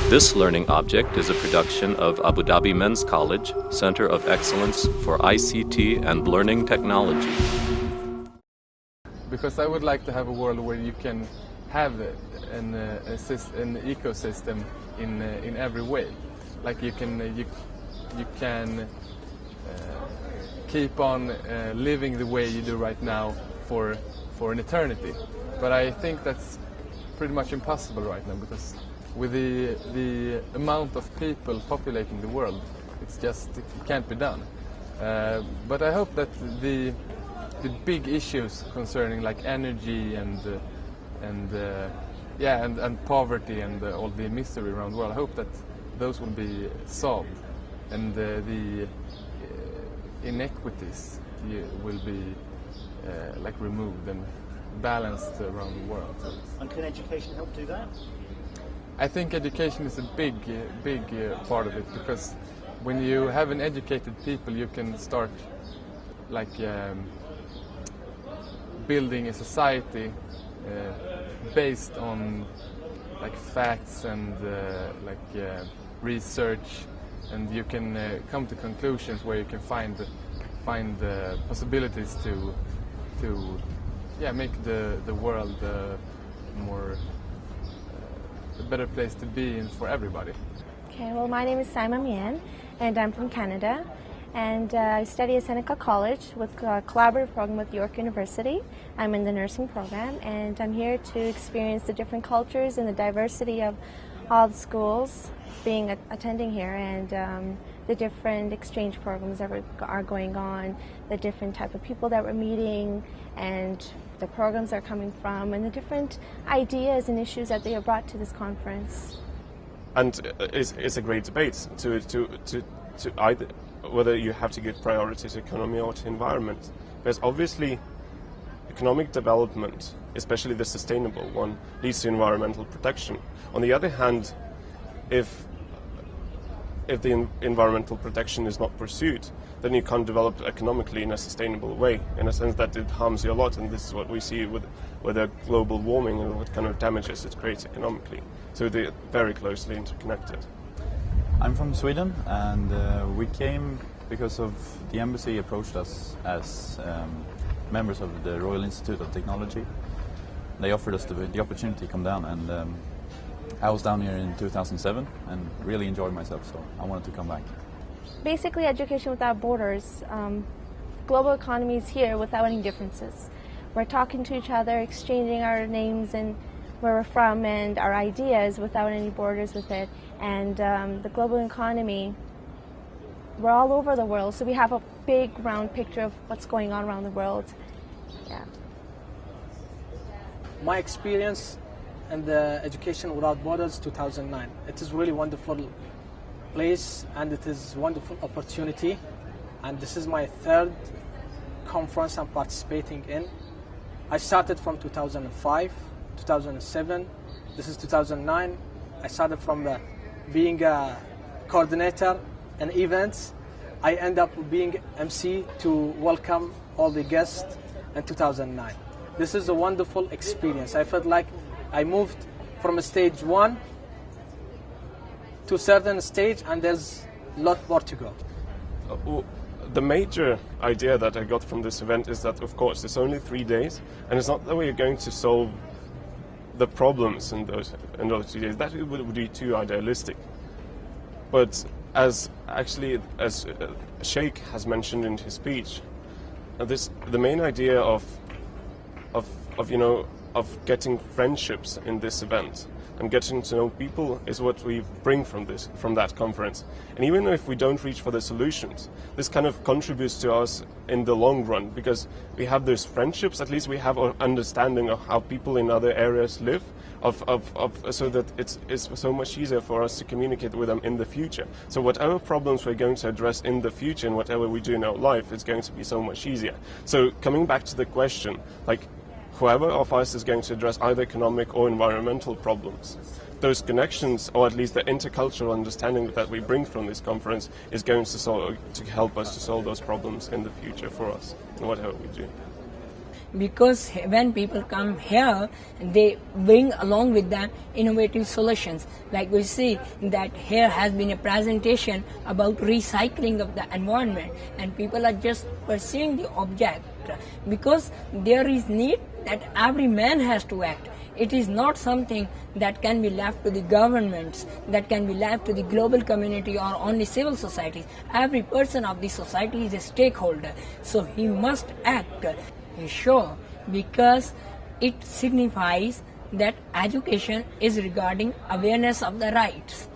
This learning object is a production of Abu Dhabi Men's College, Center of Excellence for ICT and Learning Technology. Because I would like to have a world where you can have an ecosystem in every way. Like you can keep on living the way you do right now for an eternity. But I think that's pretty much impossible right now, because with the amount of people populating the world, it can't be done. But I hope that the big issues concerning like energy and poverty and all the misery around the world, I hope that those will be solved, and the inequities will be removed and balanced around the world. And can education help do that? I think education is a big part of it, because when you have an educated people, you can start building a society based on facts and research, and you can come to conclusions where you can find possibilities to make the world a better place to be in for everybody. Okay, well, my name is Simon Mien, and I'm from Canada, and I study at Seneca College with a collaborative program with York University. I'm in the nursing program, and I'm here to experience the different cultures and the diversity of all the schools attending here, and the different exchange programs that are going on, the different type of people that we're meeting, and the programs are coming from, and the different ideas and issues that they have brought to this conference. And it's a great debate to either whether you have to give priority to economy or to environment. Because obviously economic development, especially the sustainable one, leads to environmental protection. On the other hand, if the environmental protection is not pursued, then you can't develop economically in a sustainable way, in a sense that it harms you a lot, and this is what we see with the global warming and what kind of damages it creates economically. So they're very closely interconnected. I'm from Sweden, and we came because of the embassy approached us as members of the Royal Institute of Technology. They offered us the opportunity to come down, and I was down here in 2007 and really enjoyed myself, so I wanted to come back. Basically, education without borders. Global economy is here without any differences. We're talking to each other, exchanging our names and where we're from and our ideas without any borders with it. And the global economy, we're all over the world, so we have a big round picture of what's going on around the world. Yeah. My experience in the Education Without Borders 2009. It is really wonderful place, and it is wonderful opportunity, and this is my third conference I'm participating in. I started from 2005, 2007, this is 2009. I started from being a coordinator in events. I end up being MC to welcome all the guests in 2009. This is a wonderful experience. I felt like I moved from stage 1 to a certain stage, and there's a lot more to go. The major idea that I got from this event is that, of course, it's only 3 days, and it's not that we're going to solve the problems in those 3 days. That would be too idealistic. But as Sheikh has mentioned in his speech, the main idea of getting friendships in this event and getting to know people is what we bring from that conference. And even if we don't reach for the solutions, this kind of contributes to us in the long run, because we have those friendships. At least we have an understanding of how people in other areas live, so that it's so much easier for us to communicate with them in the future. So whatever problems we're going to address in the future and whatever we do in our life, it's going to be so much easier. So coming back to the question, whoever of us is going to address either economic or environmental problems, those connections, or at least the intercultural understanding that we bring from this conference, is going to help us to solve those problems in the future for us, whatever we do. because when people come here, they bring along with them innovative solutions. Like we see that here has been a presentation about recycling of the environment, and people are just pursuing the object because there is need that every man has to act. It is not something that can be left to the governments, that can be left to the global community or only civil societies. Every person of the society is a stakeholder, so he must act. Sure, because it signifies that education is regarding awareness of the rights.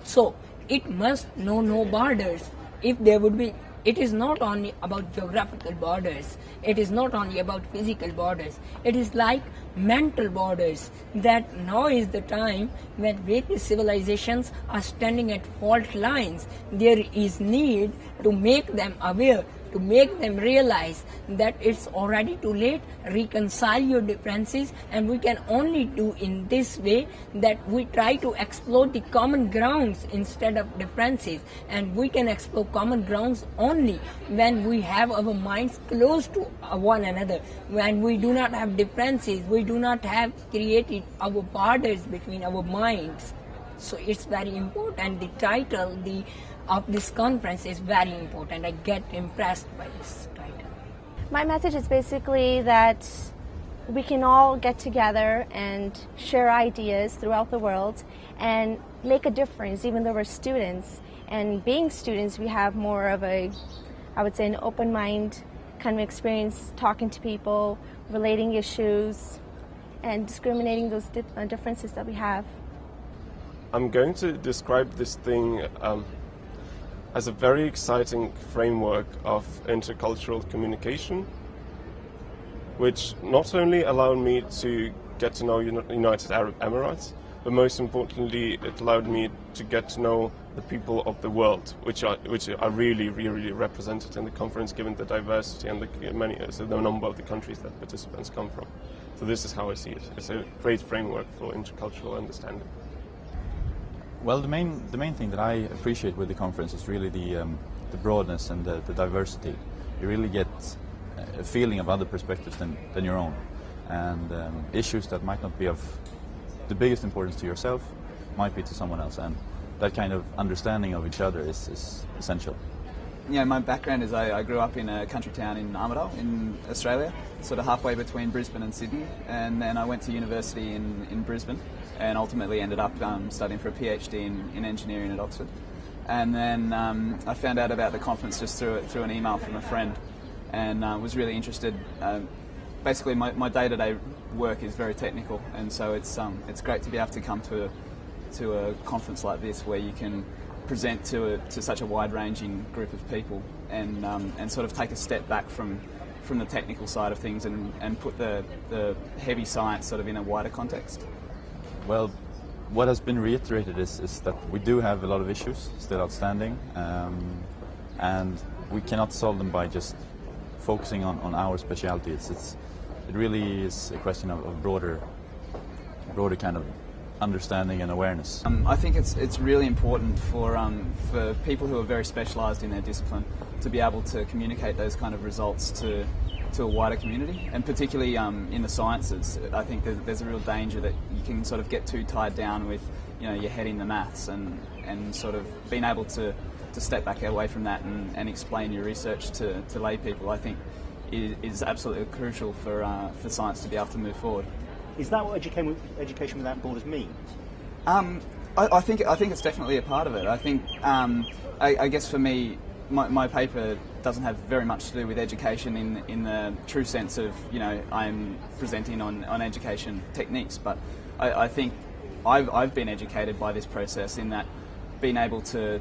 So it must know no borders. If there would be, it is not only about geographical borders, it is not only about physical borders, it is like mental borders, that now is the time when various civilizations are standing at fault lines. There is need to make them aware, to make them realize that it's already too late. Reconcile your differences, and we can only do in this way that we try to explore the common grounds instead of differences, and we can explore common grounds only when we have our minds close to one another. When we do not have differences, we do not have created our borders between our minds. So it's very important. The title of this conference is very important. I get impressed by this title. My message is basically that we can all get together and share ideas throughout the world and make a difference, even though we're students. And being students, we have more of a, I would say, an open mind kind of experience, talking to people, relating issues, and discriminating those differences that we have. I'm going to describe this thing as a very exciting framework of intercultural communication, which not only allowed me to get to know United Arab Emirates, but most importantly, it allowed me to get to know the people of the world, which are really, really represented in the conference, given the diversity and the number of the countries that participants come from. So this is how I see it. It's a great framework for intercultural understanding. Well, the main thing that I appreciate with the conference is really the broadness and the diversity. You really get a feeling of other perspectives than your own, and issues that might not be of the biggest importance to yourself might be to someone else, and that kind of understanding of each other is essential. Yeah, my background is I grew up in a country town in Armidale in Australia, sort of halfway between Brisbane and Sydney, and then I went to university in Brisbane and ultimately ended up studying for a PhD in engineering at Oxford. And then I found out about the conference just through an email from a friend, and was really interested. Basically, my day-to-day work is very technical, and so it's great to be able to come to a conference like this where you can present to such a wide-ranging group of people, and sort of take a step back from the technical side of things and put the heavy science sort of in a wider context. Well, what has been reiterated is that we do have a lot of issues still outstanding, and we cannot solve them by just focusing on our specialty. It really is a question of broader kind of understanding and awareness. I think it's really important for people who are very specialised in their discipline to be able to communicate those kind of results to a wider community, and particularly in the sciences. I think there's a real danger that you can sort of get too tied down with your head in the maths, and sort of being able to step back away from that and explain your research to lay people, I think is absolutely crucial for science to be able to move forward. Is that what Education Without Borders means? I think it's definitely a part of it. I think I guess for me, my paper doesn't have very much to do with education in the true sense of I'm presenting on education techniques, but I think I've been educated by this process in that being able to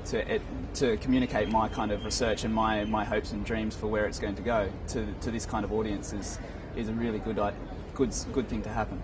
communicate my kind of research and my hopes and dreams for where it's going to go to this kind of audience is a really good thing to happen.